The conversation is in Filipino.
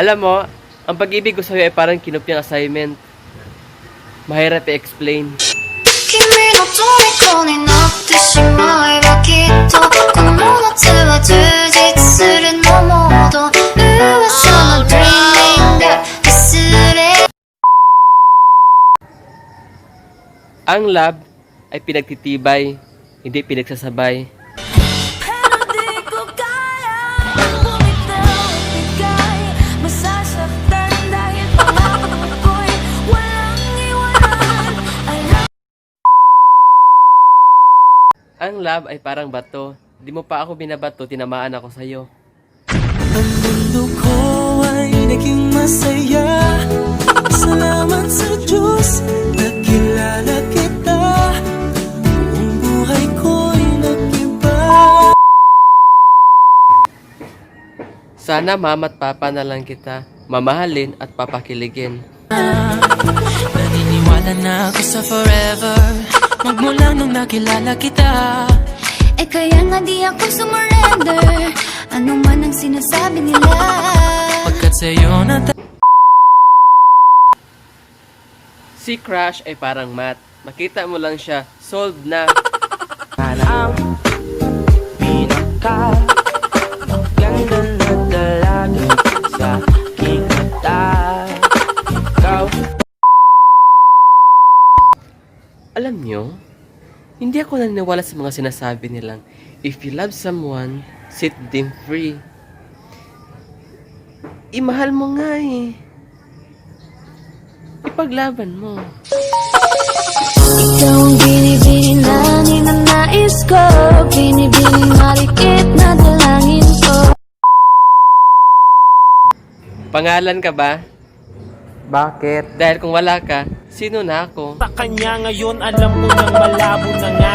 Alam mo, ang pag-ibig ko sa'yo ay parang kinupyang assignment. Mahirap i-explain. 君の虜になってしまえばきっとこの夏は充実するのモード噂の dreaming が忘れ Ang love ay pinagtitibay, hindi pinagsasabay. Pero di ko kaya bumitaw at bigay masasaktan dahil pangako ko'y walang iwanan alam. Ang love ay parang bato. Di mo pa ako binabato, tinamaan ako sa'yo. Ang mundo ko ay naging masaya. Salamat sa Diyos, nakilala kita. Ang buhay ko'y nag-iba. Sana mama at papa na lang kita mamahalin at papakiligin. Naniniwala na ako sa forever, magmula nung nakilala kita. Eh kaya nga di ako sumurrender ano man ang sinasabi nila. Pagkat sa'yo na Si crush ay parang math. Makita mo lang siya, solved na. ang pinaka ganda na dalaga sa aking mata. Ikaw. Alam nyo, hindi ako naniniwala sa mga sinasabi nilang, if you love someone, set them free. Imahal mo nga eh. Ipaglaban mo. Ikaw ang binibining na ninanais ko, binibining marikit na dalangin ko. Pangalan ka ba? Bakit? Dahil kung wala ka, sino na ako? Sa kanya ngayon alam mo nang malabo na nga